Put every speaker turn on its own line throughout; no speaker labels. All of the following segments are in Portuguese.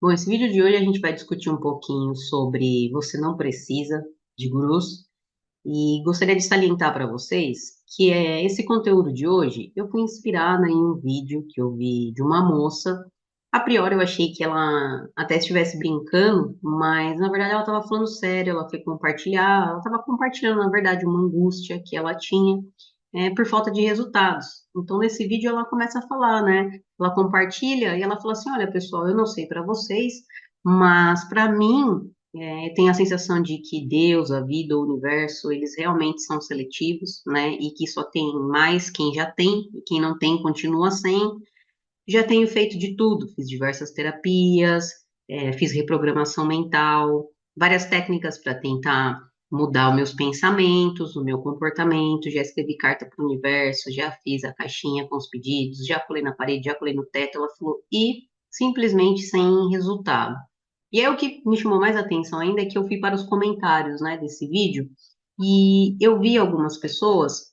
Bom, esse vídeo de hoje a gente vai discutir um pouquinho sobre você não precisa de gurus e gostaria de salientar para vocês que esse conteúdo de hoje eu fui inspirada em um vídeo que eu vi de uma moça. A priori eu achei que ela até estivesse brincando, mas na verdade ela estava falando sério, ela foi compartilhar, ela estava compartilhando na verdade uma angústia que ela tinha por falta de resultados. Então, nesse vídeo, ela começa a falar, né? Ela compartilha e ela fala assim: olha, pessoal, eu não sei para vocês, mas para mim, tem a sensação de que Deus, a vida, o universo, eles realmente são seletivos, né? E que só tem mais quem já tem, e quem não tem continua sem. Já tenho feito de tudo, fiz diversas terapias, fiz reprogramação mental, várias técnicas para tentar mudar os meus pensamentos, o meu comportamento, já escrevi carta para o universo, já fiz a caixinha com os pedidos, já colei na parede, já colei no teto, ela falou, e simplesmente sem resultado. E aí o que me chamou mais atenção ainda é que eu fui para os comentários, né, desse vídeo, e eu vi algumas pessoas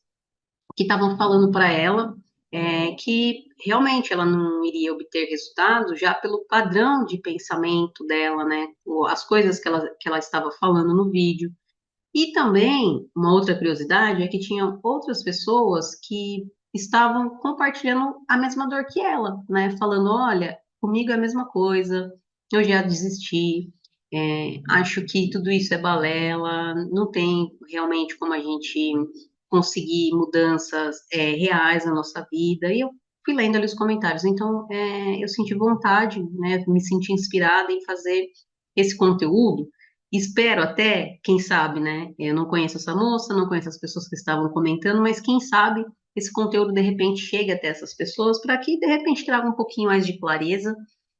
que estavam falando para ela que realmente ela não iria obter resultado já pelo padrão de pensamento dela, né? As coisas que ela estava falando no vídeo. E também, uma outra curiosidade é que tinham outras pessoas que estavam compartilhando a mesma dor que ela, né? Falando, olha, comigo é a mesma coisa, eu já desisti, acho que tudo isso é balela, não tem realmente como a gente conseguir mudanças reais na nossa vida. E eu fui lendo ali os comentários, então eu senti vontade, né? Me senti inspirada em fazer esse conteúdo. Espero até, quem sabe, né? Eu não conheço essa moça, não conheço as pessoas que estavam comentando, mas quem sabe esse conteúdo de repente chegue até essas pessoas para que de repente traga um pouquinho mais de clareza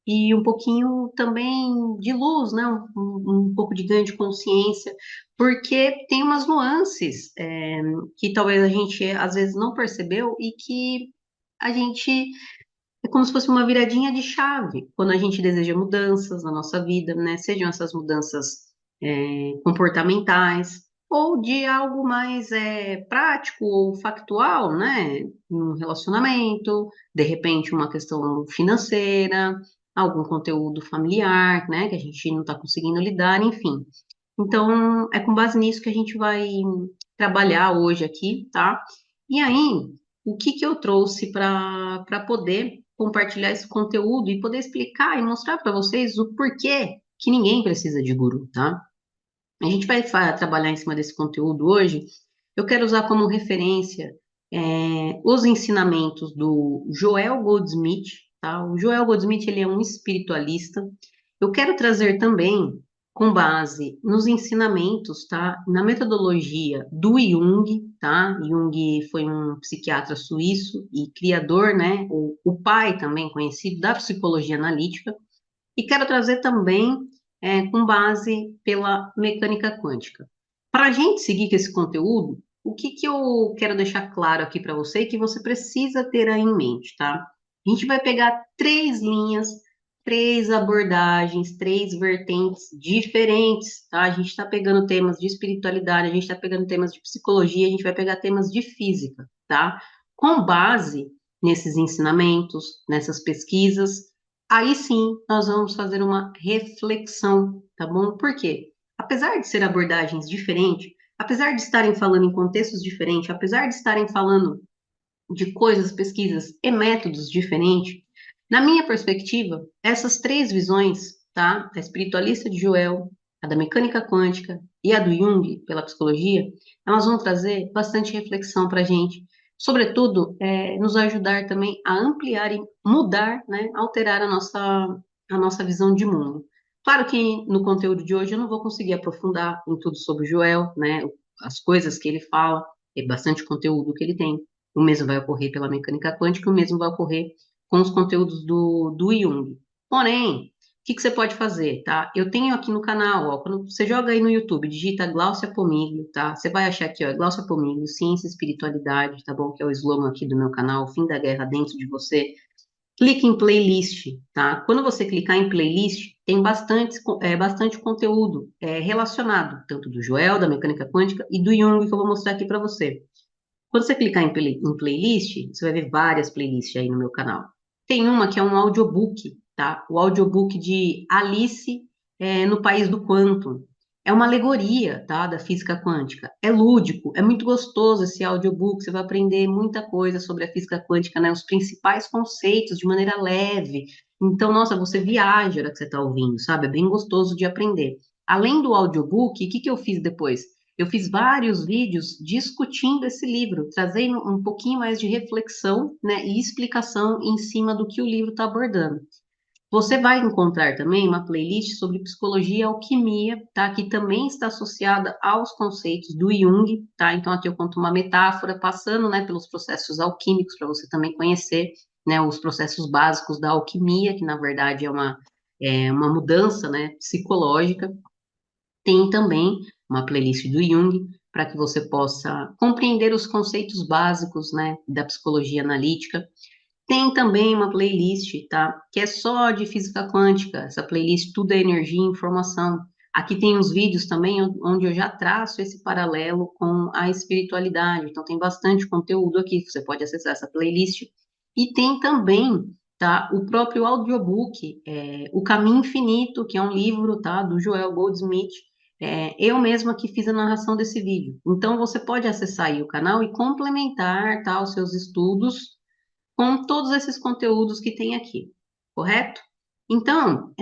e um pouquinho também de luz, né? Um pouco de ganho de consciência, porque tem umas nuances que talvez a gente às vezes não percebeu e que a gente é como se fosse uma viradinha de chave quando a gente deseja mudanças na nossa vida, né? Sejam essas mudanças comportamentais ou de algo mais prático ou factual, né? Um relacionamento, de repente uma questão financeira, algum conteúdo familiar, né? Que a gente não está conseguindo lidar, enfim. Então, é com base nisso que a gente vai trabalhar hoje aqui, tá? E aí, o que que eu trouxe para poder compartilhar esse conteúdo e poder explicar e mostrar para vocês o porquê que ninguém precisa de guru, tá? A gente vai trabalhar em cima desse conteúdo hoje. Eu quero usar como referência os ensinamentos do Joel Goldsmith, tá? O Joel Goldsmith, ele é um espiritualista. Eu quero trazer também, com base nos ensinamentos, tá? Na metodologia do Jung, tá? Jung foi um psiquiatra suíço e criador, né? O pai também conhecido da psicologia analítica. E quero trazer também com base pela mecânica quântica. Para a gente seguir com esse conteúdo, o que que eu quero deixar claro aqui para você e que você precisa ter aí em mente, tá? A gente vai pegar três linhas, três abordagens, três vertentes diferentes, tá? A gente está pegando temas de espiritualidade, a gente está pegando temas de psicologia, a gente vai pegar temas de física, tá? Com base nesses ensinamentos, nessas pesquisas, aí sim nós vamos fazer uma reflexão, tá bom? Por quê? Apesar de ser abordagens diferentes, apesar de estarem falando em contextos diferentes, apesar de estarem falando de coisas, pesquisas e métodos diferentes, na minha perspectiva, essas três visões, tá? A espiritualista de Joel, a da mecânica quântica e a do Jung, pela psicologia, elas vão trazer bastante reflexão para a gente, sobretudo, nos ajudar também a ampliar e mudar, né? Alterar a nossa visão de mundo. Claro que no conteúdo de hoje eu não vou conseguir aprofundar em tudo sobre Joel, né? As coisas que ele fala, é bastante conteúdo que ele tem. O mesmo vai ocorrer pela mecânica quântica, o mesmo vai ocorrer com os conteúdos do Jung. Porém, o que que você pode fazer, tá? Eu tenho aqui no canal, ó, quando você joga aí no YouTube, digita Gláucia Pomiglio, tá? Você vai achar aqui, ó, Gláucia Pomiglio, Ciência e Espiritualidade, tá bom? Que é o slogan aqui do meu canal, o fim da guerra dentro de você. Clique em playlist, tá? Quando você clicar em playlist, tem bastante conteúdo relacionado, tanto do Joel, da mecânica quântica e do Jung, que eu vou mostrar aqui para você. Quando você clicar em playlist, você vai ver várias playlists aí no meu canal. Tem uma que é um audiobook, tá? O audiobook de Alice no País do Quantum. É uma alegoria, tá, da física quântica. É lúdico, é muito gostoso esse audiobook, você vai aprender muita coisa sobre a física quântica, né? Os principais conceitos de maneira leve. Então, nossa, você viaja na hora que você está ouvindo, sabe? É bem gostoso de aprender. Além do audiobook, o que que eu fiz depois? Eu fiz vários vídeos discutindo esse livro, trazendo um pouquinho mais de reflexão, né, e explicação em cima do que o livro está abordando. Você vai encontrar também uma playlist sobre psicologia e alquimia, tá? Que também está associada aos conceitos do Jung, tá? Então aqui eu conto uma metáfora passando, né, pelos processos alquímicos para você também conhecer, né, os processos básicos da alquimia, que na verdade é uma mudança, né, psicológica. Tem também uma playlist do Jung para que você possa compreender os conceitos básicos, né, da psicologia analítica. Tem também uma playlist, tá? Que é só de física quântica. Essa playlist tudo é energia e informação. Aqui tem uns vídeos também onde eu já traço esse paralelo com a espiritualidade. Então tem bastante conteúdo aqui. Você pode acessar essa playlist. E tem também, tá? O próprio audiobook, O Caminho Infinito, que é um livro, tá? Do Joel Goldsmith. Eu mesma que fiz a narração desse vídeo. Então você pode acessar aí o canal e complementar, tá? Os seus estudos com todos esses conteúdos que tem aqui, correto? Então,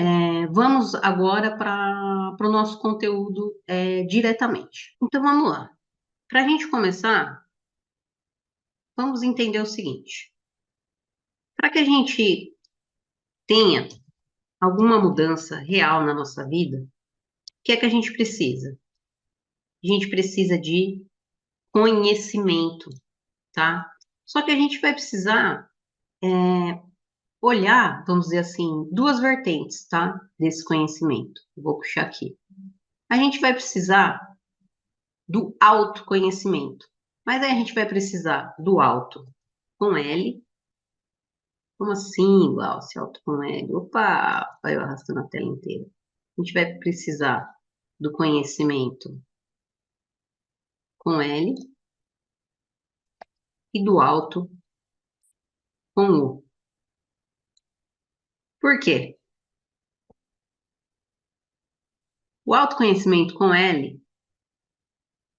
vamos agora para o nosso conteúdo diretamente. Então, vamos lá. Para a gente começar, vamos entender o seguinte: para que a gente tenha alguma mudança real na nossa vida, o que é que a gente precisa? A gente precisa de conhecimento, tá? Só que a gente vai precisar olhar, vamos dizer assim, duas vertentes, tá? Desse conhecimento. Vou puxar aqui. A gente vai precisar do autoconhecimento. Mas aí a gente vai precisar do auto com L. Como assim, igual, se auto com L? Opa, vai eu arrastando a tela inteira. A gente vai precisar do conhecimento com L e do auto com U. Por quê? O autoconhecimento com L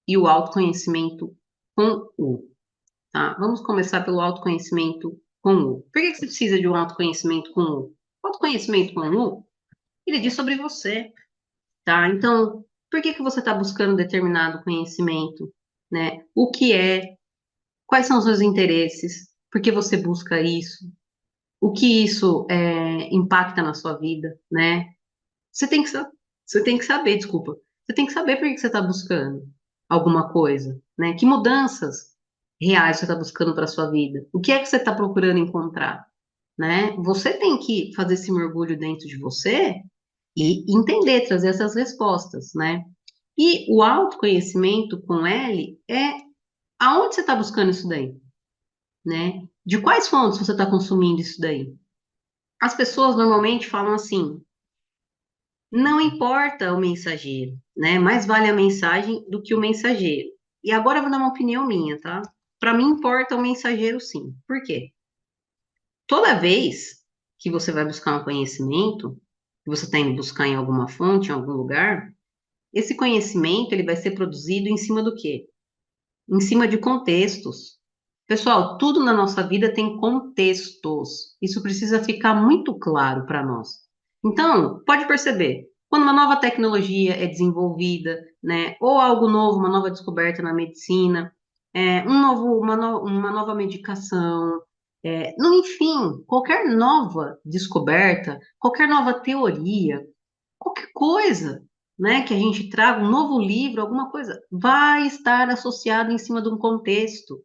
e o autoconhecimento com U. Tá? Vamos começar pelo autoconhecimento com U. Por que você precisa de um autoconhecimento com U? O autoconhecimento com U, ele diz sobre você, tá? Então, por que você está buscando determinado conhecimento, né? O que é? Quais são os seus interesses? Por que você busca isso? O que isso impacta na sua vida, né? Você tem que, você tem que saber, desculpa. Você tem que saber por que você está buscando alguma coisa, né? Que mudanças reais você está buscando para sua vida? O que é que você está procurando encontrar, né? Você tem que fazer esse mergulho dentro de você e entender, trazer essas respostas, né? E o autoconhecimento com L é aonde você está buscando isso daí, né? De quais fontes você está consumindo isso daí? As pessoas normalmente falam assim: não importa o mensageiro, né? Mais vale a mensagem do que o mensageiro. E agora eu vou dar uma opinião minha, tá? Para mim importa o mensageiro, sim. Por quê? Toda vez que você vai buscar um conhecimento, que você está indo buscar em alguma fonte, em algum lugar, esse conhecimento ele vai ser produzido em cima do quê? Em cima de contextos. Pessoal, tudo na nossa vida tem contextos. Isso precisa ficar muito claro para nós. Então, pode perceber, quando uma nova tecnologia é desenvolvida, né, ou algo novo, uma nova descoberta na medicina, uma nova medicação, enfim, qualquer nova descoberta, qualquer nova teoria, qualquer coisa, né, que a gente traga, um novo livro, alguma coisa, vai estar associado em cima de um contexto.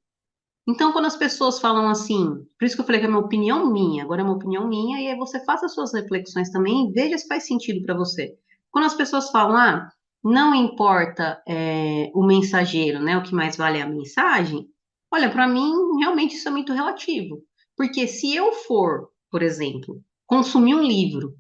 Então, quando as pessoas falam assim, por isso que eu falei que é uma opinião minha, agora é uma opinião minha, e aí você faça as suas reflexões também e veja se faz sentido para você. Quando as pessoas falam, não importa o mensageiro, né, o que mais vale é a mensagem, olha, para mim, realmente isso é muito relativo. Porque se eu for, por exemplo, consumir um livro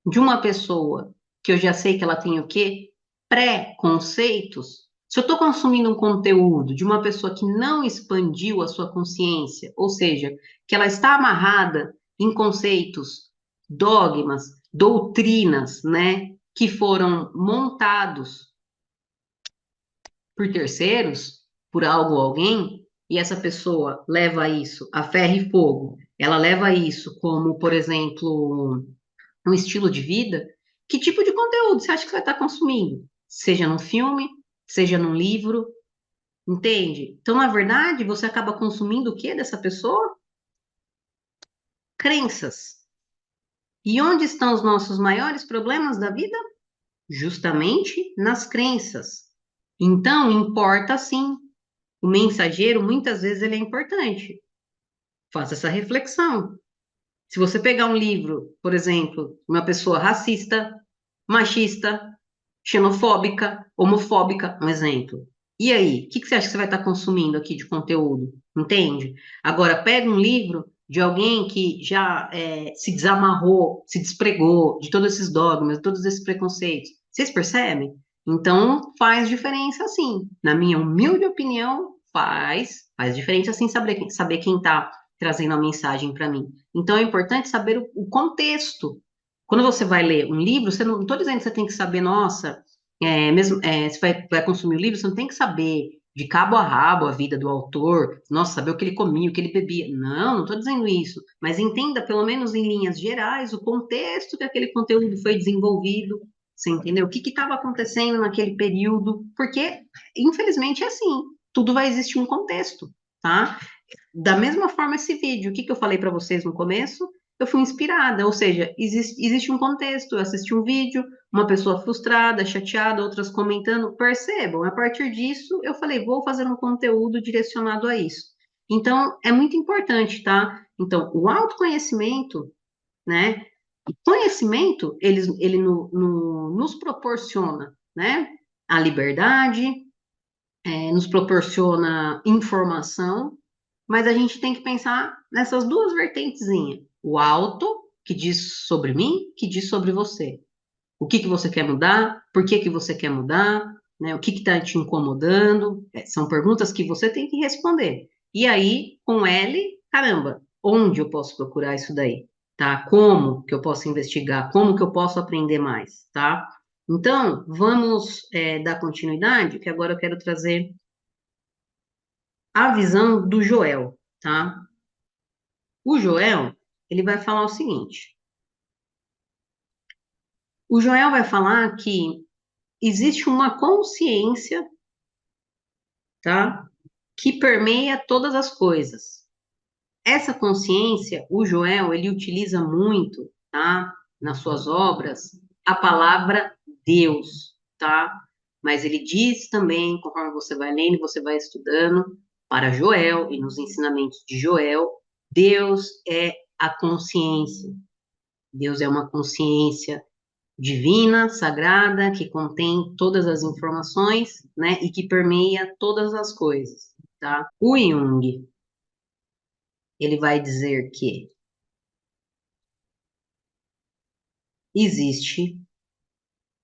de uma pessoa que eu já sei que ela tem o quê? Pré-conceitos. Se eu estou consumindo um conteúdo de uma pessoa que não expandiu a sua consciência, ou seja, que ela está amarrada em conceitos dogmas, doutrinas, né, que foram montados por terceiros, por algo ou alguém, e essa pessoa leva isso a ferro e fogo, ela leva isso como, por exemplo, um estilo de vida, que tipo de conteúdo você acha que vai estar consumindo? Seja num filme, seja num livro, entende? Então, na verdade, você acaba consumindo o que dessa pessoa? Crenças. E onde estão os nossos maiores problemas da vida? Justamente nas crenças. Então, importa sim. O mensageiro, muitas vezes, ele é importante. Faça essa reflexão. Se você pegar um livro, por exemplo, uma pessoa racista, machista, xenofóbica, homofóbica, um exemplo. E aí, o que você acha que você vai estar consumindo aqui de conteúdo? Entende? Agora, pega um livro de alguém que já se desamarrou, se despregou de todos esses dogmas, de todos esses preconceitos. Vocês percebem? Então, faz diferença sim. Na minha humilde opinião, faz diferença sim saber quem está trazendo a mensagem para mim. Então, é importante saber o contexto. Quando você vai ler um livro, você não estou dizendo que você tem que saber, nossa, se vai consumir o livro, você não tem que saber de cabo a rabo a vida do autor, nossa, saber o que ele comia, o que ele bebia. Não, não estou dizendo isso. Mas entenda, pelo menos em linhas gerais, o contexto que aquele conteúdo foi desenvolvido. Você entendeu? O que estava acontecendo naquele período? Porque, infelizmente, é assim. Tudo vai existir um contexto, tá? Da mesma forma, esse vídeo, o que eu falei para vocês no começo? Eu fui inspirada, ou seja, existe um contexto. Eu assisti um vídeo, uma pessoa frustrada, chateada, outras comentando. Percebam, a partir disso, eu falei, vou fazer um conteúdo direcionado a isso. Então, é muito importante, tá? Então, o autoconhecimento, né? O conhecimento, ele nos proporciona, né? A liberdade, nos proporciona informação, mas a gente tem que pensar nessas duas vertentezinhas. O alto, que diz sobre mim, que diz sobre você. O que que você quer mudar? Por que que você quer mudar? Né? O que está te incomodando? São perguntas que você tem que responder. E aí, com L, caramba, onde eu posso procurar isso daí? Tá? Como que eu posso investigar? Como que eu posso aprender mais? Tá? Então, vamos dar continuidade, que agora eu quero trazer a visão do Joel, tá? O Joel, ele vai falar o seguinte: o Joel vai falar que existe uma consciência, tá? Que permeia todas as coisas. Essa consciência, o Joel, ele utiliza muito, tá? Nas suas obras, a palavra Deus, tá? Mas ele diz também, conforme você vai lendo, você vai estudando, para Joel e nos ensinamentos de Joel, Deus é a consciência. Deus é uma consciência divina, sagrada, que contém todas as informações, né, e que permeia todas as coisas, tá? O Jung, ele vai dizer que existe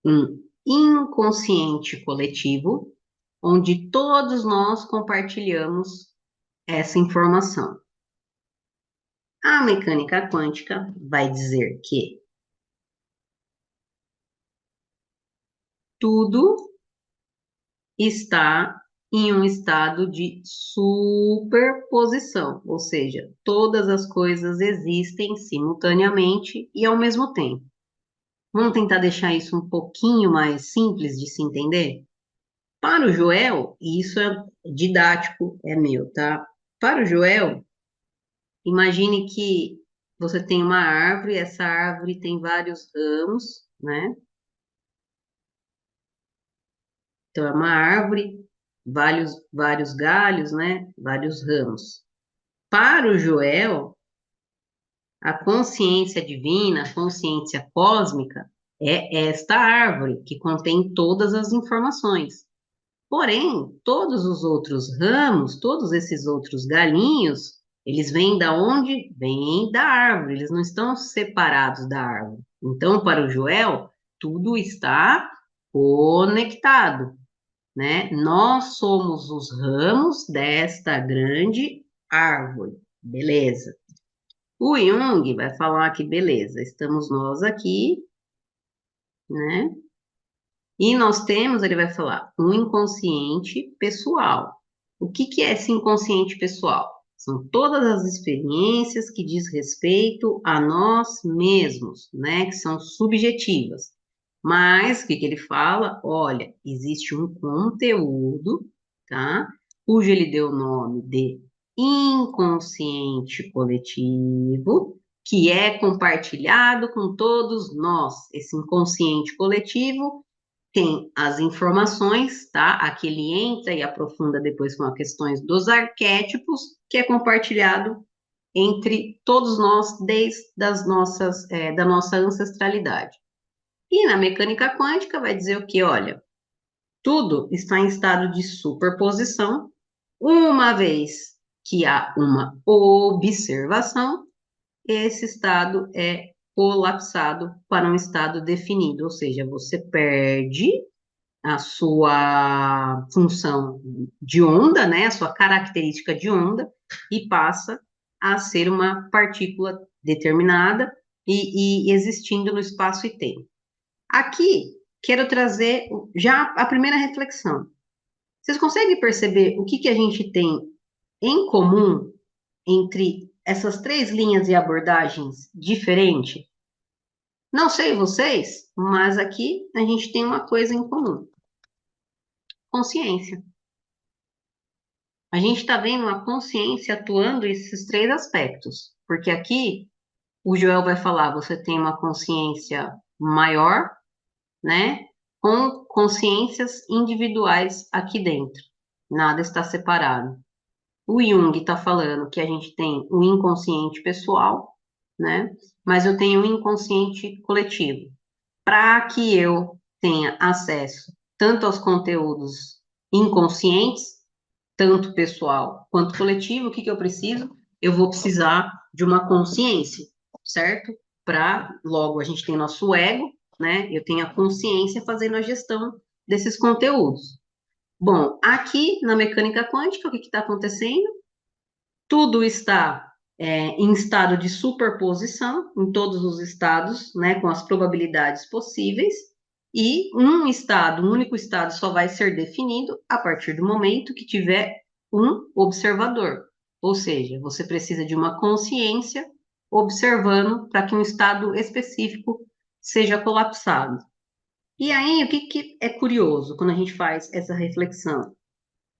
um inconsciente coletivo onde todos nós compartilhamos essa informação. A mecânica quântica vai dizer que tudo está em um estado de superposição, ou seja, todas as coisas existem simultaneamente e ao mesmo tempo. Vamos tentar deixar isso um pouquinho mais simples de se entender? Para o Joel, e isso é didático, é meu, tá? Para o Joel, imagine que você tem uma árvore, essa árvore tem vários ramos, né? Então, é uma árvore, vários galhos, né? Vários ramos. Para o Joel, a consciência divina, a consciência cósmica, é esta árvore que contém todas as informações. Porém, todos os outros ramos, todos esses outros galinhos, eles vêm da onde? Vêm da árvore, eles não estão separados da árvore. Então, para o Joel, tudo está conectado, né? Nós somos os ramos desta grande árvore, beleza? O Jung vai falar que, beleza, estamos nós aqui, né? E nós temos, ele vai falar, um inconsciente pessoal. O que que é esse inconsciente pessoal? São todas as experiências que diz respeito a nós mesmos, né? Que são subjetivas. Mas, o que que ele fala? Olha, existe um conteúdo, tá? Cujo ele deu o nome de inconsciente coletivo, que é compartilhado com todos nós. Esse inconsciente coletivo tem as informações, tá? Aqui ele entra e aprofunda depois com as questões dos arquétipos, que é compartilhado entre todos nós desde da nossa ancestralidade. E na mecânica quântica vai dizer o que? Olha, tudo está em estado de superposição, uma vez que há uma observação, esse estado é colapsado para um estado definido, ou seja, você perde a sua função de onda, né, a sua característica de onda, e passa a ser uma partícula determinada e existindo no espaço e tempo. Aqui, quero trazer já a primeira reflexão. Vocês conseguem perceber o que que a gente tem em comum entre essas três linhas e abordagens diferentes? Não sei vocês, mas aqui a gente tem uma coisa em comum: consciência. A gente está vendo uma consciência atuando esses três aspectos, porque aqui o Joel vai falar, você tem uma consciência maior, né, com consciências individuais aqui dentro. Nada está separado. O Jung está falando que a gente tem um inconsciente pessoal, né, mas eu tenho um inconsciente coletivo. Para que eu tenha acesso tanto aos conteúdos inconscientes, tanto pessoal quanto coletivo, o que que eu preciso? Eu vou precisar de uma consciência, certo? Para, logo, a gente tem nosso ego, né? Eu tenho a consciência fazendo a gestão desses conteúdos. Bom, aqui na mecânica quântica, o que está acontecendo? Tudo está em estado de superposição, em todos os estados, né, com as probabilidades possíveis, e um único estado só vai ser definido a partir do momento que tiver um observador. Ou seja, você precisa de uma consciência observando para que um estado específico seja colapsado. E aí, o que, que é curioso quando a gente faz essa reflexão?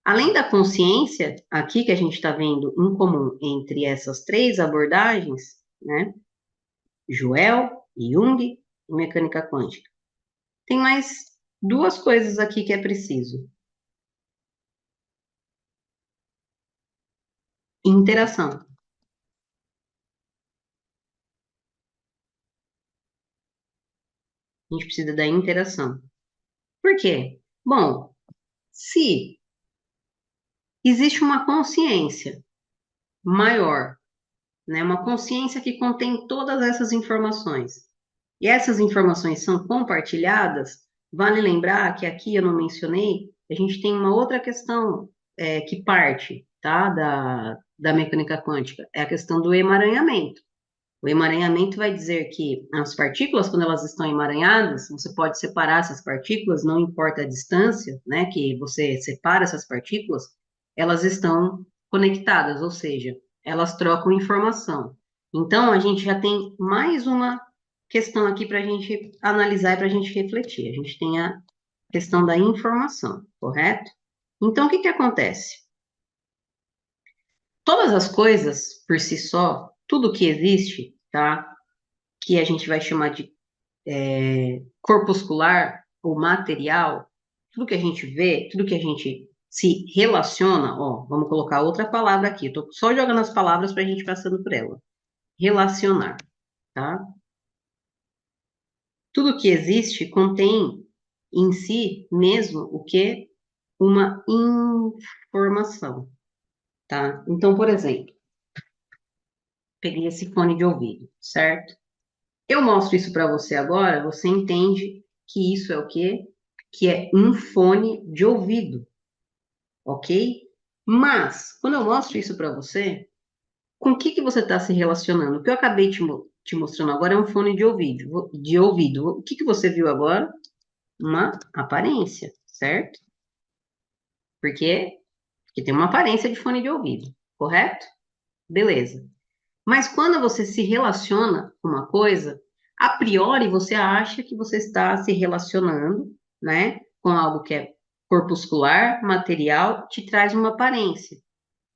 Além da consciência, aqui que a gente está vendo em comum entre essas três abordagens, né? Joel, Jung e mecânica quântica. Tem mais duas coisas aqui que é preciso: interação. A gente precisa da interação. Por quê? Bom, se existe uma consciência maior, né? Uma consciência que contém todas essas informações, e essas informações são compartilhadas, vale lembrar que aqui eu não mencionei, a gente tem uma outra questão que parte, tá, da mecânica quântica, é a questão do emaranhamento. O emaranhamento vai dizer que as partículas, quando elas estão emaranhadas, você pode separar essas partículas, não importa a distância, né, que você separa essas partículas, elas estão conectadas, ou seja, elas trocam informação. Então, a gente já tem mais uma questão aqui para a gente analisar e para a gente refletir. A gente tem a questão da informação, correto? Então, o que que acontece? Todas as coisas, por si só, tudo que existe, tá? Que a gente vai chamar de corpuscular ou material, tudo que a gente vê, tudo que a gente se relaciona, ó, vamos colocar outra palavra aqui, estou só jogando as palavras para a gente passando por ela. Relacionar, tá? Tudo que existe contém em si mesmo o que? Uma informação, tá? Então, por exemplo, peguei esse fone de ouvido, certo? Eu mostro isso para você agora, você entende que isso é o quê? Que é um fone de ouvido, ok? Mas, quando eu mostro isso para você, Com o que você está se relacionando? O que eu acabei te mostrando agora é um fone de ouvido. De ouvido. O que você viu agora? Uma aparência, certo? Por quê? Porque tem uma aparência de fone de ouvido, correto? Beleza. Mas quando você se relaciona com uma coisa, a priori você acha que você está se relacionando, né, com algo que é corpuscular, material, te traz uma aparência.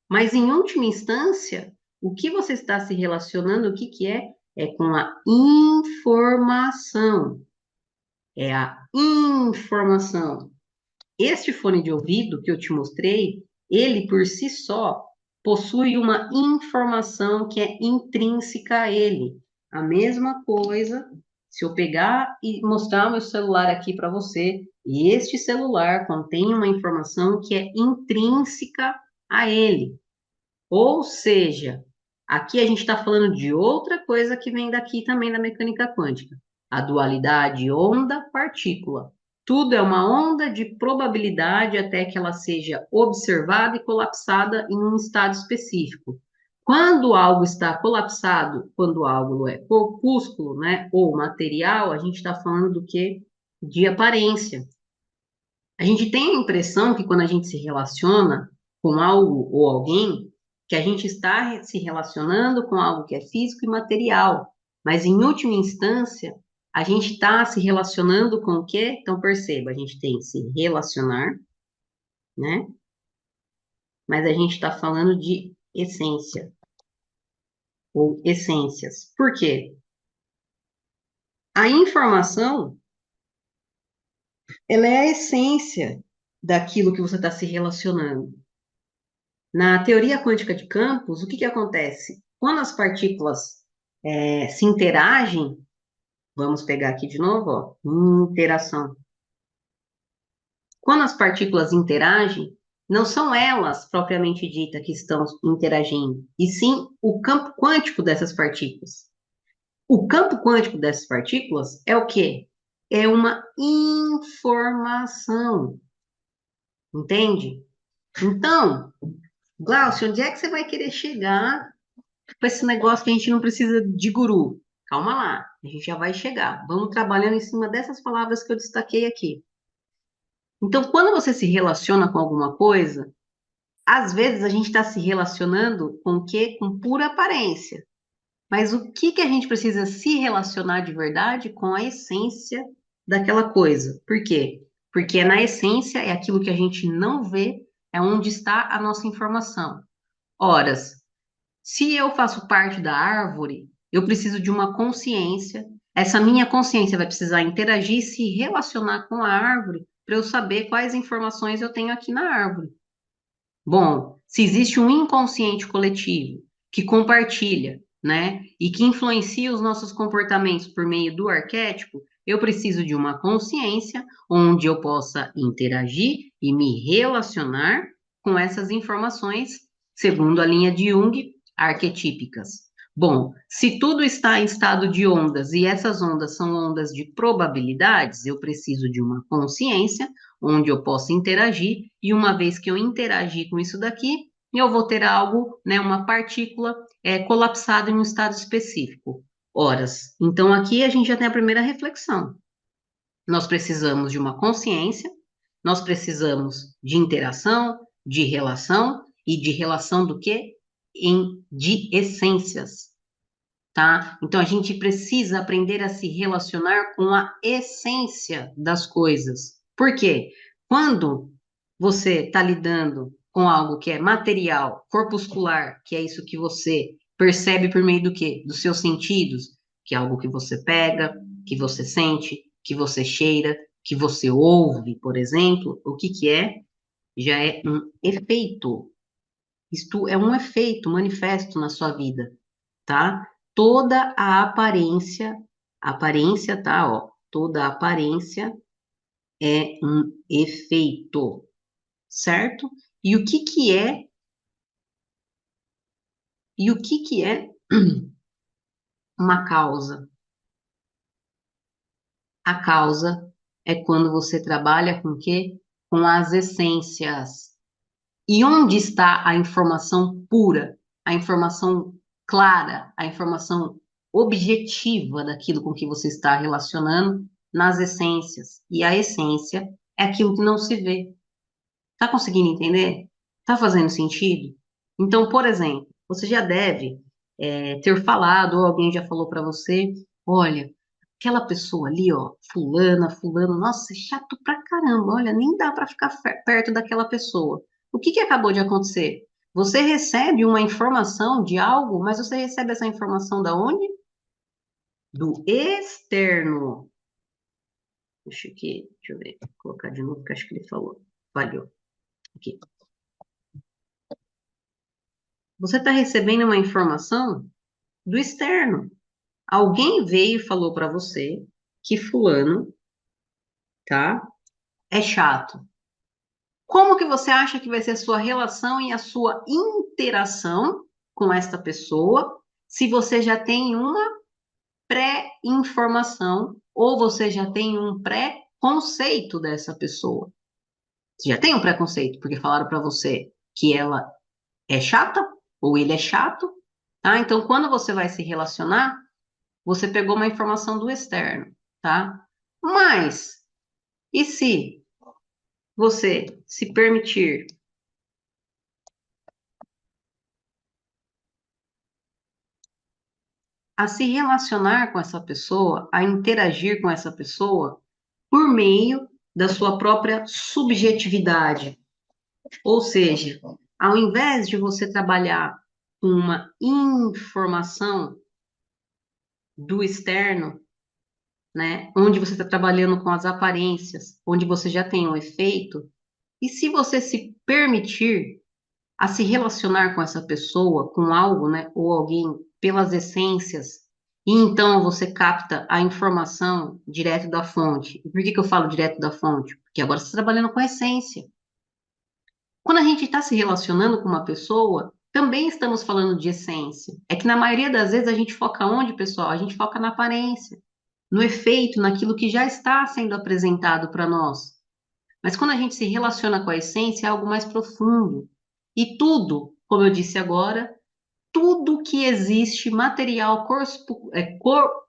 Mas em última instância, o que você está se relacionando, o que que é? É com a informação. É a informação. Este fone de ouvido que eu te mostrei, ele por si só possui uma informação que é intrínseca a ele. A mesma coisa, se eu pegar e mostrar o meu celular aqui para você, e este celular contém uma informação que é intrínseca a ele. Ou seja, aqui a gente está falando de outra coisa que vem daqui também da mecânica quântica, a dualidade onda-partícula. Tudo é uma onda de probabilidade até que ela seja observada e colapsada em um estado específico. Quando algo está colapsado, quando algo é corpúsculo, né, ou material, a gente está falando do que? De aparência. A gente tem a impressão que quando a gente se relaciona com algo ou alguém, que a gente está se relacionando com algo que é físico e material. Mas, em última instância, a gente está se relacionando com o quê? Então, perceba, a gente tem se relacionar, né? Mas a gente está falando de essência ou essências. Por quê? A informação, ela é a essência daquilo que você está se relacionando. Na teoria quântica de campos, o que que acontece? Quando as partículas se interagem, vamos pegar aqui de novo, ó, interação. Quando as partículas interagem, não são elas propriamente dita que estão interagindo, e sim o campo quântico dessas partículas. O campo quântico dessas partículas é o quê? É uma informação, entende? Então, Glaucio, onde é que você vai querer chegar com esse negócio que a gente não precisa de guru? Calma lá, a gente já vai chegar. Vamos trabalhando em cima dessas palavras que eu destaquei aqui. Então, quando você se relaciona com alguma coisa, às vezes a gente está se relacionando com o quê? Com pura aparência. Mas o que que a gente precisa se relacionar de verdade com a essência daquela coisa? Por quê? Porque na essência é aquilo que a gente não vê, é onde está a nossa informação. Horas. Se eu faço parte da árvore, eu preciso de uma consciência. Essa minha consciência vai precisar interagir e se relacionar com a árvore para eu saber quais informações eu tenho aqui na árvore. Bom, se existe um inconsciente coletivo que compartilha, né, e que influencia os nossos comportamentos por meio do arquétipo, eu preciso de uma consciência onde eu possa interagir e me relacionar com essas informações, segundo a linha de Jung, arquetípicas. Bom, se tudo está em estado de ondas e essas ondas são ondas de probabilidades, eu preciso de uma consciência onde eu possa interagir, e uma vez que eu interagir com isso daqui, eu vou ter algo, né, uma partícula colapsada em um estado específico. Horas. Então, aqui a gente já tem a primeira reflexão. Nós precisamos de uma consciência, nós precisamos de interação, de relação, e de relação do quê? De essências, tá? Então, a gente precisa aprender a se relacionar com a essência das coisas. Por quê? Quando você está lidando com algo que é material, corpuscular, que é isso que você percebe por meio do quê? Dos seus sentidos, que é algo que você pega, que você sente, que você cheira, que você ouve, por exemplo, o que que é? Já é um efeito. Isto é um efeito manifesto na sua vida, tá? Toda a aparência, tá, ó, toda a aparência é um efeito, certo? E o que que é, e o que que é uma causa? A causa é quando você trabalha com o quê? Com as essências. E onde está a informação pura? a informação clara, a informação objetiva daquilo com que você está relacionando nas essências. E a essência é aquilo que não se vê. Tá conseguindo entender? Tá fazendo sentido? Então, por exemplo, você já deve ter falado, ou alguém já falou para você, olha, aquela pessoa ali, ó, fulana, fulano, nossa, é chato pra caramba, olha, nem dá para ficar perto daquela pessoa. O que que acabou de acontecer? Você recebe uma informação de algo, mas você recebe essa informação da onde? Do externo. Deixa eu ver, vou colocar de novo, que acho que ele falou. Valeu. Aqui. Você está recebendo uma informação do externo. Alguém veio e falou para você que fulano, tá, é chato. Como que você acha que vai ser a sua relação e a sua interação com esta pessoa se você já tem uma pré-informação ou você já tem um pré-conceito dessa pessoa? Você já tem um preconceito porque falaram para você que ela é chata ou ele é chato, tá? Então, quando você vai se relacionar, você pegou uma informação do externo, tá? Mas, e se você se permitir a se relacionar com essa pessoa, a interagir com essa pessoa por meio da sua própria subjetividade? Ou seja, ao invés de você trabalhar com uma informação do externo, né, onde você está trabalhando com as aparências, onde você já tem um efeito, e se você se permitir a se relacionar com essa pessoa, com algo, né, ou alguém pelas essências, e então você capta a informação direto da fonte. E por que que eu falo direto da fonte? Porque agora você está trabalhando com a essência. Quando a gente está se relacionando com uma pessoa, também estamos falando de essência. É que na maioria das vezes a gente foca onde, pessoal? A gente foca na aparência, no efeito, naquilo que já está sendo apresentado para nós. Mas quando a gente se relaciona com a essência, é algo mais profundo. E tudo, como eu disse agora, tudo que existe material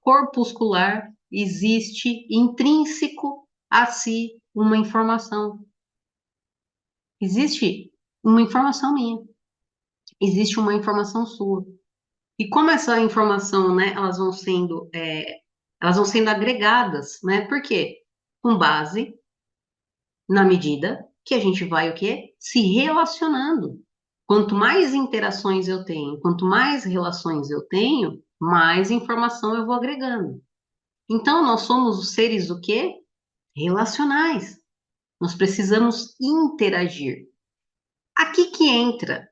corpuscular existe intrínseco a si uma informação. Existe uma informação minha, existe uma informação sua. E como essa informação, né, elas vão sendo agregadas, né? Por quê? Com base na medida que a gente vai o quê? Se relacionando. Quanto mais interações eu tenho, quanto mais relações eu tenho, mais informação eu vou agregando. Então, nós somos os seres o quê? Relacionais. Nós precisamos interagir. Aqui que entra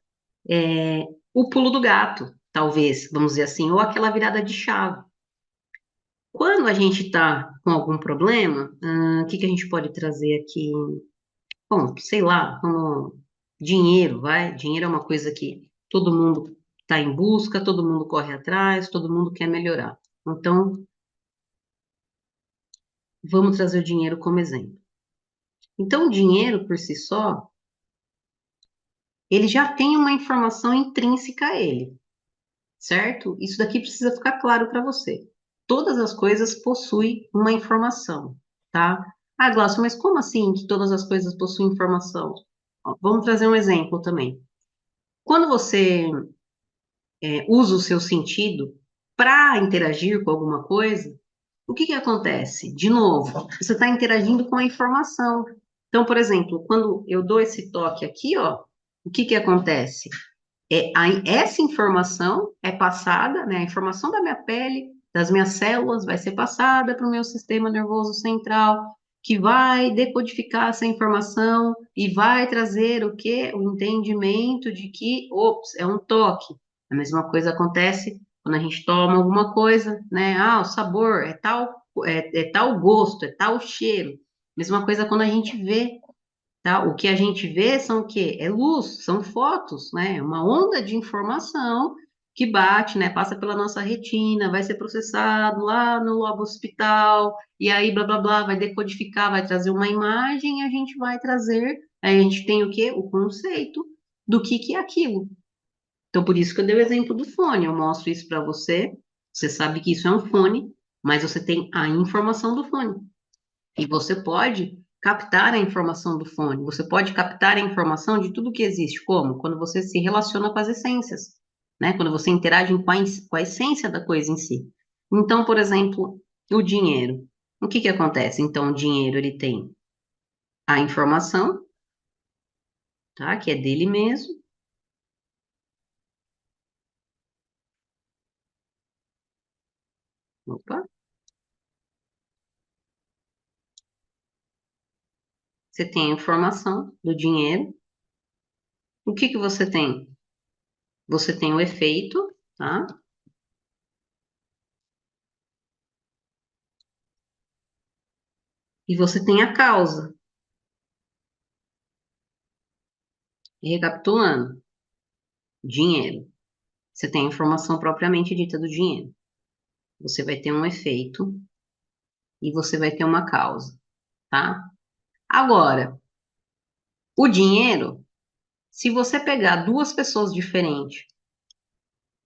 o pulo do gato, talvez, vamos dizer assim, ou aquela virada de chave. Quando a gente está com algum problema, o que que a gente pode trazer aqui? Bom, sei lá, como dinheiro, vai? Dinheiro é uma coisa que todo mundo está em busca, todo mundo corre atrás, todo mundo quer melhorar. Então, vamos trazer o dinheiro como exemplo. Então, o dinheiro por si só, ele já tem uma informação intrínseca a ele, certo? Isso daqui precisa ficar claro para você. Todas as coisas possuem uma informação, tá? Ah, Glaucio, mas como assim que todas as coisas possuem informação? Ó, vamos trazer um exemplo também. Quando você usa o seu sentido para interagir com alguma coisa, o que que acontece? De novo, você está interagindo com a informação. Então, por exemplo, quando eu dou esse toque aqui, ó, o que que acontece? Essa informação é passada, né? A informação da minha pele, das minhas células, vai ser passada para o meu sistema nervoso central, que vai decodificar essa informação e vai trazer o quê? O entendimento de que, ops, é um toque. A mesma coisa acontece quando a gente toma alguma coisa, né? Ah, o sabor é tal gosto, é tal cheiro. Mesma coisa quando a gente vê. Tá? O que a gente vê são o quê? É luz, são fotos, né? É uma onda de informação que bate, né? Passa pela nossa retina, vai ser processado lá no lobo hospital, e aí blá blá blá, vai decodificar, vai trazer uma imagem e a gente vai trazer, aí a gente tem o quê? O conceito do que é aquilo. Então, por isso que eu dei o exemplo do fone. Eu mostro isso para você, você sabe que isso é um fone, mas você tem a informação do fone. E você pode captar a informação do fone, você pode captar a informação de tudo que existe. Como? Quando você se relaciona com as essências, né? Quando você interage com a essência da coisa em si. Então, por exemplo, o dinheiro. O que que acontece? Então, o dinheiro, ele tem a informação, tá? Que é dele mesmo. Opa. Você tem a informação do dinheiro. O que que você tem? Você tem o efeito, tá? E você tem a causa. Recapitulando, dinheiro. Você tem a informação propriamente dita do dinheiro. Você vai ter um efeito e você vai ter uma causa, tá? Agora, o dinheiro, se você pegar duas pessoas diferentes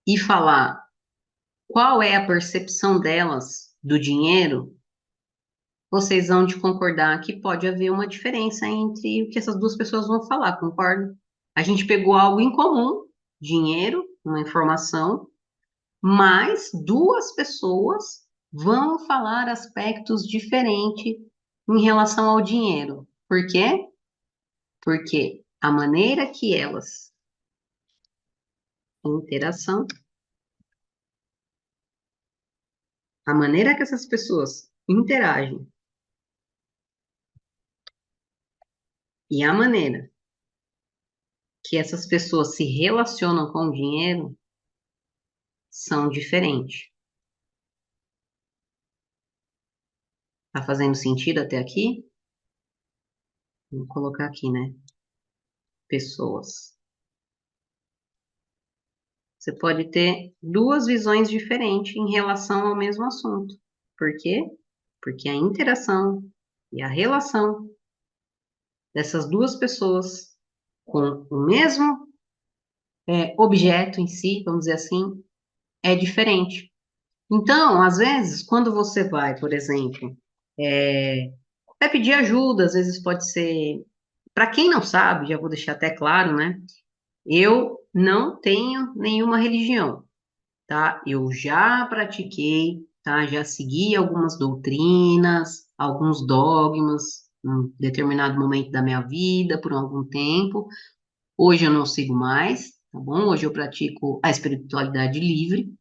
e falar qual é a percepção delas do dinheiro, vocês vão de concordar que pode haver uma diferença entre o que essas duas pessoas vão falar, concorda? A gente pegou algo em comum, dinheiro, uma informação, mas duas pessoas vão falar aspectos diferentes em relação ao dinheiro. Por quê? Porque a maneira que elas, interação, a maneira que essas pessoas interagem e a maneira que essas pessoas se relacionam com o dinheiro são diferentes. Tá fazendo sentido até aqui? Vou colocar aqui, né? Pessoas. Você pode ter duas visões diferentes em relação ao mesmo assunto. Por quê? Porque a interação e a relação dessas duas pessoas com o mesmo objeto em si, vamos dizer assim, é diferente. Então, às vezes, quando você vai, por exemplo, vai pedir ajuda, às vezes pode ser. Para quem não sabe, já vou deixar até claro, né? Eu não tenho nenhuma religião. Tá? Eu já pratiquei, tá? Já segui algumas doutrinas, alguns dogmas, em determinado momento da minha vida, por algum tempo. Hoje eu não sigo mais, tá bom? Hoje eu pratico a espiritualidade livre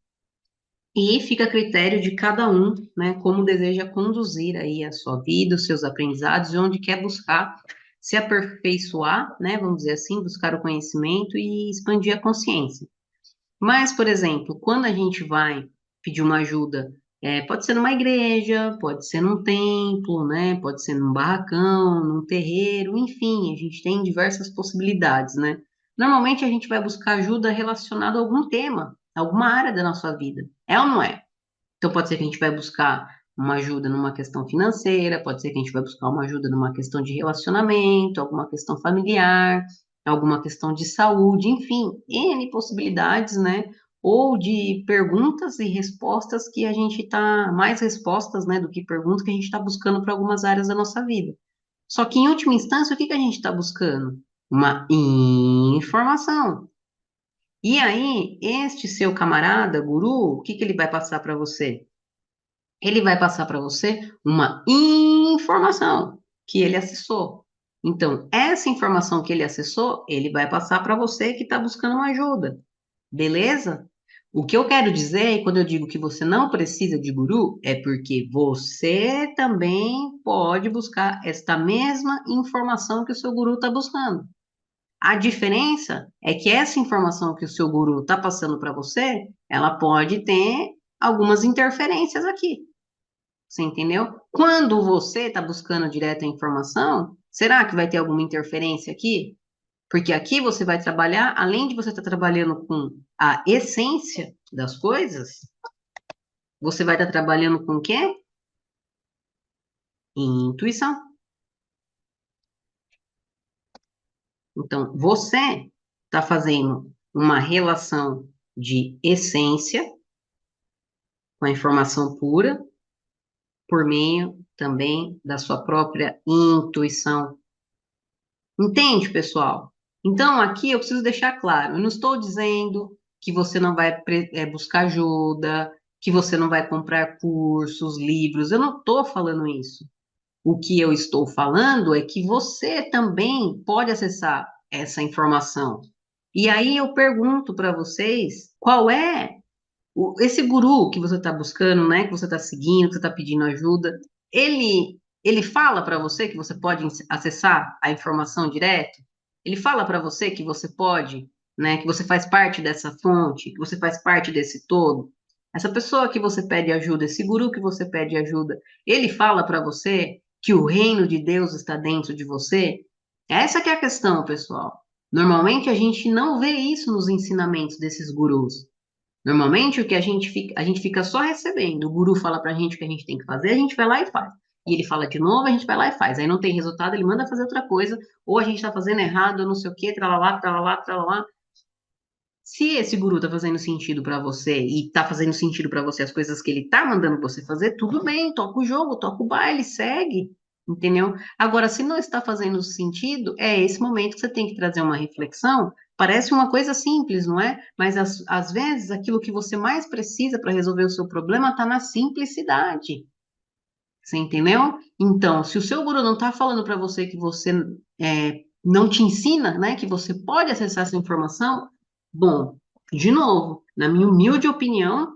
e fica a critério de cada um, né? Como deseja conduzir aí a sua vida, os seus aprendizados e onde quer buscar se aperfeiçoar, né? Vamos dizer assim, buscar o conhecimento e expandir a consciência. Mas, por exemplo, quando a gente vai pedir uma ajuda, pode ser numa igreja, pode ser num templo, né? Pode ser num barracão, num terreiro, enfim, a gente tem diversas possibilidades, né? Normalmente a gente vai buscar ajuda relacionada a algum tema, alguma área da nossa vida. É ou não é? Então, pode ser que a gente vai buscar uma ajuda numa questão financeira, pode ser que a gente vai buscar uma ajuda numa questão de relacionamento, alguma questão familiar, alguma questão de saúde, enfim, N possibilidades, né? Ou de perguntas e respostas que a gente está, mais respostas, né, do que perguntas que a gente está buscando para algumas áreas da nossa vida. Só que, em última instância, o que que a gente está buscando? Uma informação. E aí, este seu camarada, guru, o que que ele vai passar para você? Ele vai passar para você uma informação que ele acessou. Então, essa informação que ele acessou, ele vai passar para você que está buscando uma ajuda. Beleza? O que eu quero dizer, quando eu digo que você não precisa de guru, é porque você também pode buscar esta mesma informação que o seu guru está buscando. A diferença é que essa informação que o seu guru está passando para você, ela pode ter algumas interferências aqui. Você entendeu? Quando você está buscando direto a informação, será que vai ter alguma interferência aqui? Porque aqui você vai trabalhar, além de você estar trabalhando com a essência das coisas, você vai estar trabalhando com o quê? Intuição. Então, você está fazendo uma relação de essência com a informação pura, por meio também da sua própria intuição. Entende, pessoal? Então, aqui eu preciso deixar claro: eu não estou dizendo que você não vai buscar ajuda, que você não vai comprar cursos, livros, eu não estou falando isso. O que eu estou falando é que você também pode acessar essa informação. E aí eu pergunto para vocês, qual é esse guru que você está buscando, né, que você está seguindo, que você está pedindo ajuda, ele fala para você que você pode acessar a informação direto? Ele fala para você que você pode, né, que você faz parte dessa fonte, que você faz parte desse todo? Essa pessoa que você pede ajuda, esse guru que você pede ajuda, ele fala para você que o reino de Deus está dentro de você? Essa que é a questão, pessoal. Normalmente a gente não vê isso nos ensinamentos desses gurus. Normalmente, o que a gente fica só recebendo. O guru fala pra gente o que a gente tem que fazer, a gente vai lá e faz. E ele fala de novo, a gente vai lá e faz. Aí não tem resultado, ele manda fazer outra coisa, ou a gente tá fazendo errado, ou não sei o quê, tralalá, tralalá, tralalá. Se esse guru tá fazendo sentido pra você e tá fazendo sentido pra você as coisas que ele tá mandando você fazer, tudo bem, toca o jogo, toca o baile, segue, entendeu? Agora, se não está fazendo sentido, é esse momento que você tem que trazer uma reflexão. Parece uma coisa simples, não é? Mas às vezes aquilo que você mais precisa para resolver o seu problema está na simplicidade. Você entendeu? Então, se o seu guru não está falando para você que você não te ensina, né, que você pode acessar essa informação, bom, de novo, na minha humilde opinião,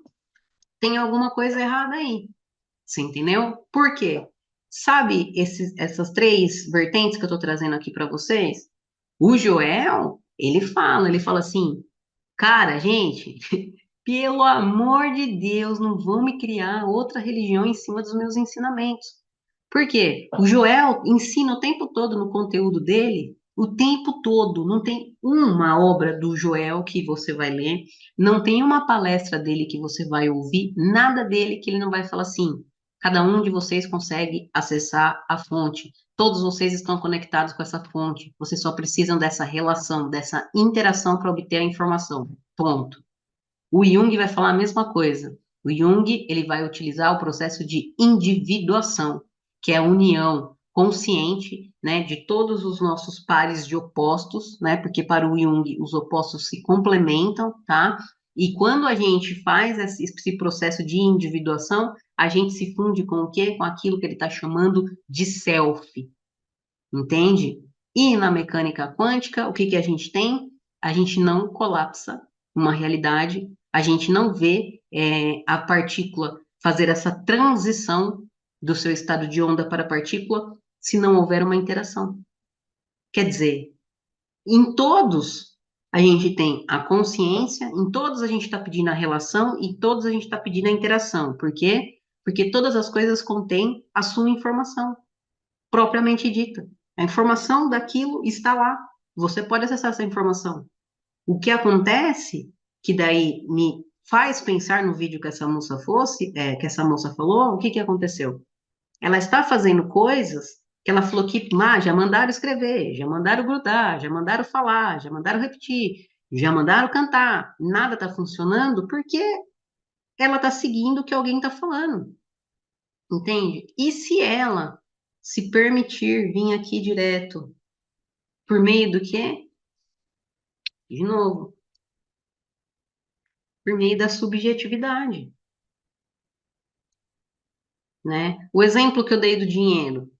tem alguma coisa errada aí. Você entendeu? Por quê? Sabe essas três vertentes que eu estou trazendo aqui para vocês? O Joel, ele fala assim, cara, gente, pelo amor de Deus, não vão me criar outra religião em cima dos meus ensinamentos. Por quê? O Joel ensina o tempo todo no conteúdo dele, o tempo todo. Não tem uma obra do Joel que você vai ler, não tem uma palestra dele que você vai ouvir, nada dele que ele não vai falar assim. Cada um de vocês consegue acessar a fonte. Todos vocês estão conectados com essa fonte. Vocês só precisam dessa relação, dessa interação para obter a informação. Ponto. O Jung vai falar a mesma coisa. O Jung, ele vai utilizar o processo de individuação, que é a união consciente, né, de todos os nossos pares de opostos, né, porque para o Jung os opostos se complementam, tá? E quando a gente faz esse processo de individuação, a gente se funde com o quê? Com aquilo que ele está chamando de self, entende? E na mecânica quântica, o que que a gente tem? A gente não colapsa uma realidade, a gente não vê a partícula fazer essa transição do seu estado de onda para partícula se não houver uma interação. Quer dizer, em todos a gente tem a consciência, em todos a gente está pedindo a relação e em todos a gente está pedindo a interação. Por quê? Porque todas as coisas contêm a sua informação propriamente dita. A informação daquilo está lá. Você pode acessar essa informação. O que acontece, que daí me faz pensar no vídeo que essa moça que essa moça falou, o que que aconteceu? Ela está fazendo coisas que ela falou que já mandaram escrever, já mandaram grudar, já mandaram falar, já mandaram repetir, já mandaram cantar. Nada está funcionando porque ela está seguindo o que alguém está falando. Entende? E se ela se permitir vir aqui direto, por meio do quê? De novo, por meio da subjetividade, né? O exemplo que eu dei do dinheiro,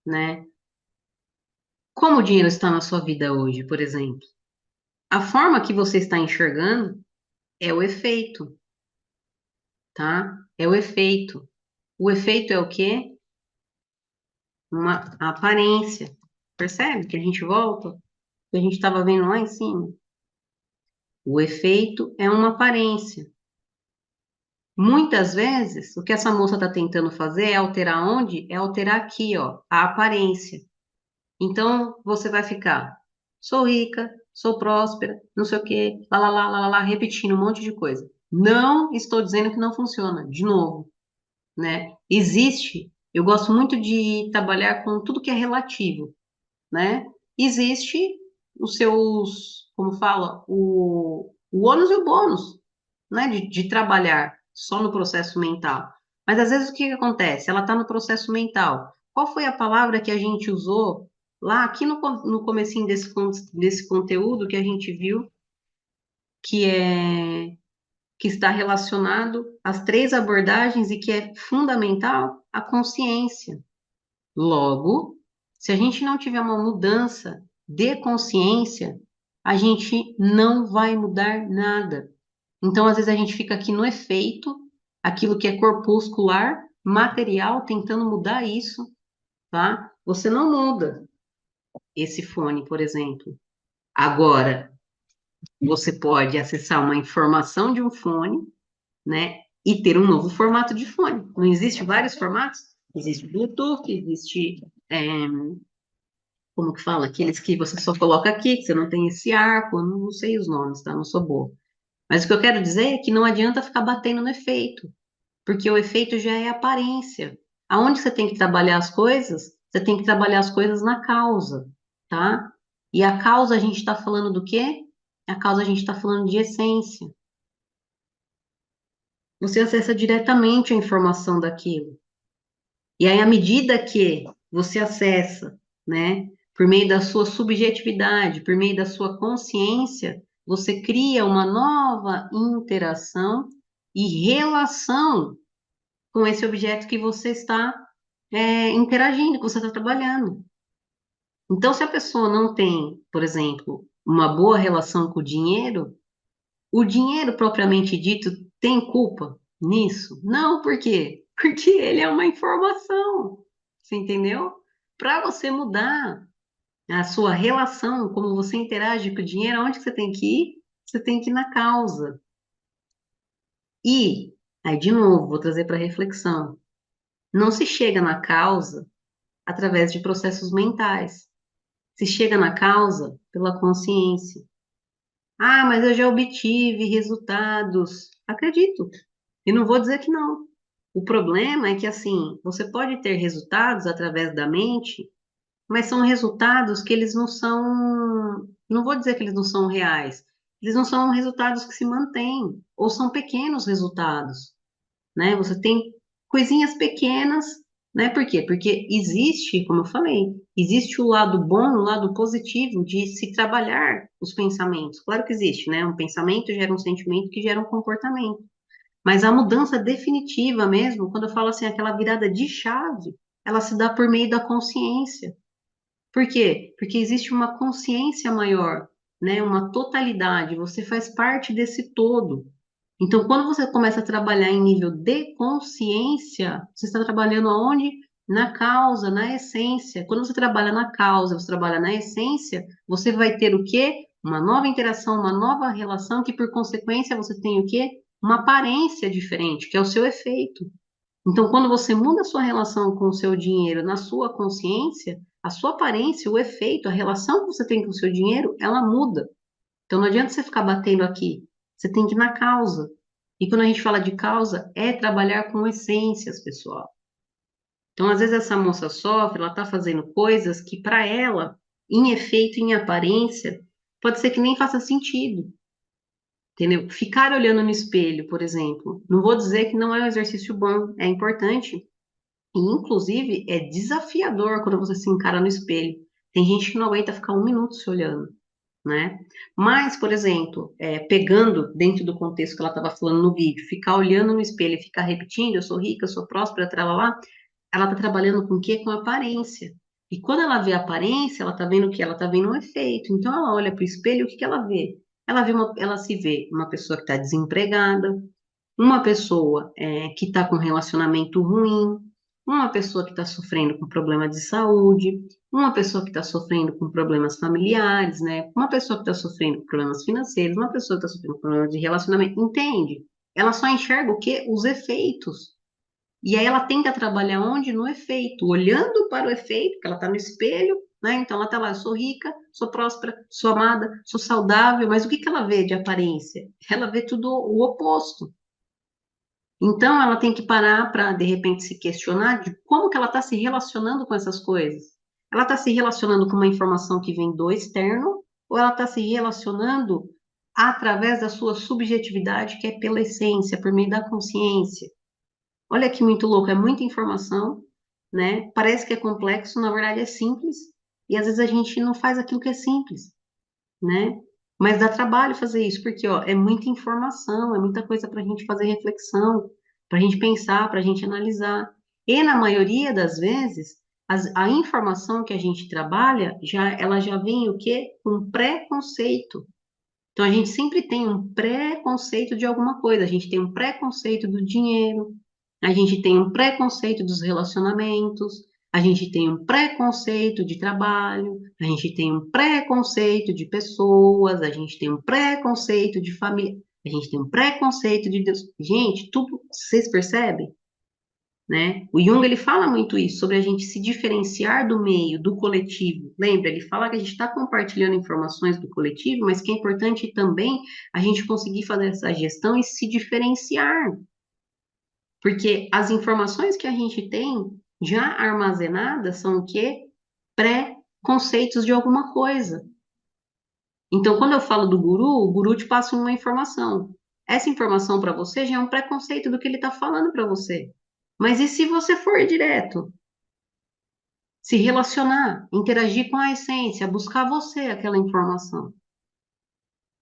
né? Como o dinheiro está na sua vida hoje, por exemplo? A forma que você está enxergando é o efeito, tá? É o efeito. O efeito é o quê? Uma aparência. Percebe que a gente volta? Que a gente estava vendo lá em cima. O efeito é uma aparência. Muitas vezes, o que essa moça está tentando fazer é alterar onde? É alterar aqui, ó, a aparência. Então, você vai ficar, sou rica, sou próspera, não sei o quê, lá, repetindo um monte de coisa. Não estou dizendo que não funciona, de novo, né? Existe, eu gosto muito de trabalhar com tudo que é relativo, né? Existe os seus, como fala, o ônus e o bônus, né, de trabalhar só no processo mental. Mas às vezes o que que acontece? Ela está no processo mental. Qual foi a palavra que a gente usou lá aqui no comecinho desse conteúdo que a gente viu que é que está relacionado às três abordagens e que é fundamental? A consciência. Logo, se a gente não tiver uma mudança de consciência, a gente não vai mudar nada. Então, às vezes, a gente fica aqui no efeito, aquilo que é corpuscular, material, tentando mudar isso, tá? Você não muda esse fone, por exemplo. Agora, você pode acessar uma informação de um fone, né? E ter um novo formato de fone. Não existe vários formatos? Existe Bluetooth, existe, como que fala? Aqueles que você só coloca aqui, que você não tem esse arco, eu não sei os nomes, tá? Não sou boa. Mas o que eu quero dizer é que não adianta ficar batendo no efeito, porque o efeito já é aparência. Aonde você tem que trabalhar as coisas? Você tem que trabalhar as coisas na causa, tá? E a causa a gente está falando do quê? A causa a gente está falando de essência. Você acessa diretamente a informação daquilo. E aí, à medida que você acessa, né, por meio da sua subjetividade, por meio da sua consciência, você cria uma nova interação e relação com esse objeto que você está interagindo, que você está trabalhando. Então, se a pessoa não tem, por exemplo, uma boa relação com o dinheiro propriamente dito tem culpa nisso? Não, por quê? Porque ele é uma informação, você entendeu? Para você mudar a sua relação, como você interage com o dinheiro, aonde que você tem que ir? Você tem que ir na causa. E, aí de novo, vou trazer para reflexão. Não se chega na causa através de processos mentais. Se chega na causa pela consciência. Ah, mas eu já obtive resultados. Acredito. E não vou dizer que não. O problema é que, assim, você pode ter resultados através da mente, mas são resultados que eles não são. Não vou dizer que eles não são reais. Eles não são resultados que se mantêm, ou são pequenos resultados, né? Você tem coisinhas pequenas, né? Por quê? Porque existe, como eu falei, existe o lado bom, o lado positivo de se trabalhar os pensamentos. Claro que existe, né? Um pensamento gera um sentimento que gera um comportamento. Mas a mudança definitiva mesmo, quando eu falo assim, aquela virada de chave, ela se dá por meio da consciência. Por quê? Porque existe uma consciência maior, né? Uma totalidade, você faz parte desse todo. Então, quando você começa a trabalhar em nível de consciência, você está trabalhando aonde? Na causa, na essência. Quando você trabalha na causa, você trabalha na essência, você vai ter o quê? Uma nova interação, uma nova relação, que por consequência você tem o quê? Uma aparência diferente, que é o seu efeito. Então, quando você muda a sua relação com o seu dinheiro na sua consciência, a sua aparência, o efeito, a relação que você tem com o seu dinheiro, ela muda. Então, não adianta você ficar batendo aqui. Você tem que ir na causa. E quando a gente fala de causa, é trabalhar com essências, pessoal. Então, às vezes, essa moça sofre, ela está fazendo coisas que, para ela, em efeito, em aparência, pode ser que nem faça sentido. Entendeu? Ficar olhando no espelho, por exemplo, não vou dizer que não é um exercício bom, é importante. E, inclusive, é desafiador quando você se encara no espelho. Tem gente que não aguenta ficar um minuto se olhando, né? Mas, por exemplo, pegando dentro do contexto que ela estava falando no vídeo, ficar olhando no espelho e ficar repetindo, eu sou rica, eu sou próspera, lá, ela está trabalhando com o quê? Com aparência. E quando ela vê a aparência, ela está vendo o quê? Ela está vendo um efeito. Então, ela olha para o espelho, o que que ela vê? Ela se vê uma pessoa que está desempregada, uma pessoa que está com um relacionamento ruim, uma pessoa que está sofrendo com problema de saúde, uma pessoa que está sofrendo com problemas familiares, né? Uma pessoa que está sofrendo com problemas financeiros, uma pessoa que está sofrendo com problemas de relacionamento, entende? Ela só enxerga o quê? Os efeitos. E aí ela tenta trabalhar onde? No efeito, olhando para o efeito, porque ela está no espelho, né? Então ela está lá, eu sou rica, sou próspera, sou amada, sou saudável, mas o que que ela vê de aparência? Ela vê tudo o oposto. Então, ela tem que parar para, de repente, se questionar de como que ela está se relacionando com essas coisas. Ela está se relacionando com uma informação que vem do externo, ou ela está se relacionando através da sua subjetividade, que é pela essência, por meio da consciência. Olha que muito louco, é muita informação, né? Parece que é complexo, na verdade é simples, e às vezes a gente não faz aquilo que é simples, né? Mas dá trabalho fazer isso, porque ó, é muita informação, é muita coisa para a gente fazer reflexão, para a gente pensar, para a gente analisar. E na maioria das vezes, a informação que a gente trabalha, ela já vem o quê? Com preconceito. Então a gente sempre tem um preconceito de alguma coisa. A gente tem um preconceito do dinheiro, a gente tem um preconceito dos relacionamentos, a gente tem um preconceito de trabalho, a gente tem um preconceito de pessoas, a gente tem um preconceito de família, a gente tem um preconceito de Deus. Gente, tudo, vocês percebem? Né? O Jung ele fala muito isso, sobre a gente se diferenciar do meio, do coletivo. Lembra? Ele fala que a gente está compartilhando informações do coletivo, mas que é importante também a gente conseguir fazer essa gestão e se diferenciar. Porque as informações que a gente tem já armazenadas são o quê? Pré-conceitos de alguma coisa. Então, quando eu falo do guru, o guru te passa uma informação. Essa informação para você já é um preconceito do que ele está falando para você. Mas e se você for direto? Se relacionar, interagir com a essência, buscar você aquela informação.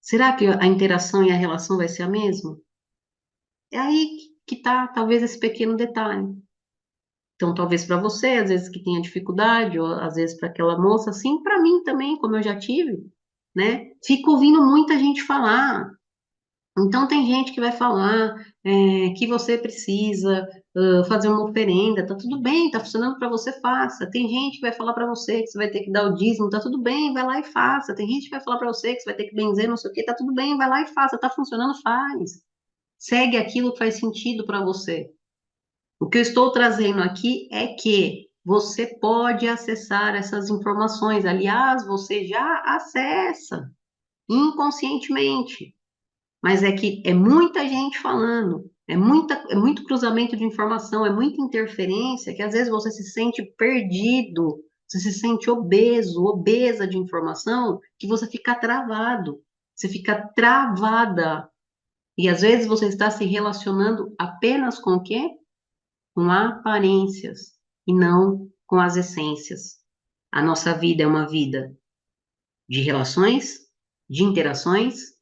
Será que a interação e a relação vai ser a mesma? É aí que está, talvez, esse pequeno detalhe. Então, talvez para você, às vezes que tenha dificuldade, ou às vezes para aquela moça, assim, para mim também, como eu já tive, né? Fico ouvindo muita gente falar. Então, tem gente que vai falar que você precisa fazer uma oferenda, tá tudo bem, tá funcionando para você, faça. Tem gente que vai falar para você que você vai ter que dar o dízimo, tá tudo bem, vai lá e faça. Tem gente que vai falar para você que você vai ter que benzer, não sei o quê, tá tudo bem, vai lá e faça. Tá funcionando, faz. Segue aquilo que faz sentido para você. O que eu estou trazendo aqui é que você pode acessar essas informações. Aliás, você já acessa inconscientemente. Mas é que é muita gente falando, é muito cruzamento de informação, é muita interferência, que às vezes você se sente perdido, você se sente obeso, obesa de informação, que você fica travado, você fica travada. E às vezes você está se relacionando apenas com o quê? Com aparências e não com as essências. A nossa vida é uma vida de relações, de interações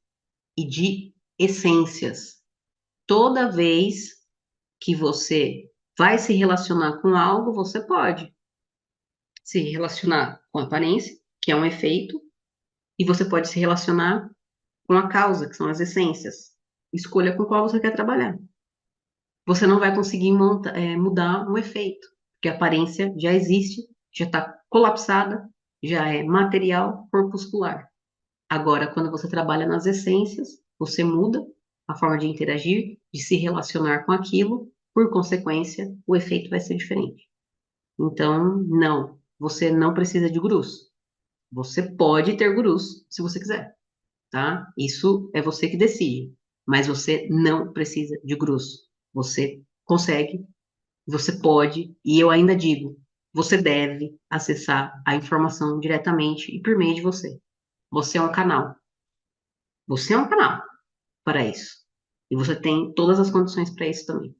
e de essências. Toda vez que você vai se relacionar com algo, você pode se relacionar com a aparência, que é um efeito, e você pode se relacionar com a causa, que são as essências. Escolha com qual você quer trabalhar. Você não vai conseguir mudar um efeito, porque a aparência já existe, já está colapsada, já é material corpuscular. Agora, quando você trabalha nas essências, você muda a forma de interagir, de se relacionar com aquilo, por consequência, o efeito vai ser diferente. Então, não, você não precisa de gurus. Você pode ter gurus se você quiser, tá? Isso é você que decide. Mas você não precisa de gurus. Você consegue, você pode, e eu ainda digo, você deve acessar a informação diretamente e por meio de você. Você é um canal. Você é um canal para isso. E você tem todas as condições para isso também.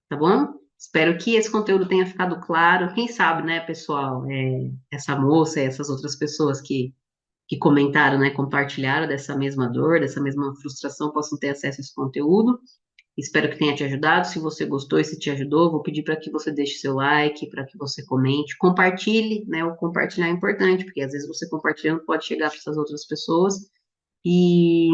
Tá bom? Espero que esse conteúdo tenha ficado claro. Quem sabe, né, pessoal, essa moça e essas outras pessoas que comentaram, né, compartilharam dessa mesma dor, dessa mesma frustração, possam ter acesso a esse conteúdo. Espero que tenha te ajudado. Se você gostou e se te ajudou, vou pedir para que você deixe seu like, para que você comente, compartilhe, né? O compartilhar é importante, porque às vezes você compartilhando pode chegar para essas outras pessoas. E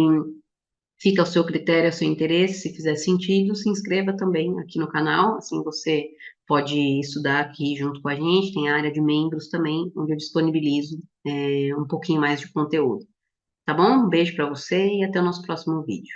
fica ao seu critério, ao seu interesse, se fizer sentido, se inscreva também aqui no canal, assim você pode estudar aqui junto com a gente, tem a área de membros também, onde eu disponibilizo um pouquinho mais de conteúdo. Tá bom? Um beijo para você e até o nosso próximo vídeo.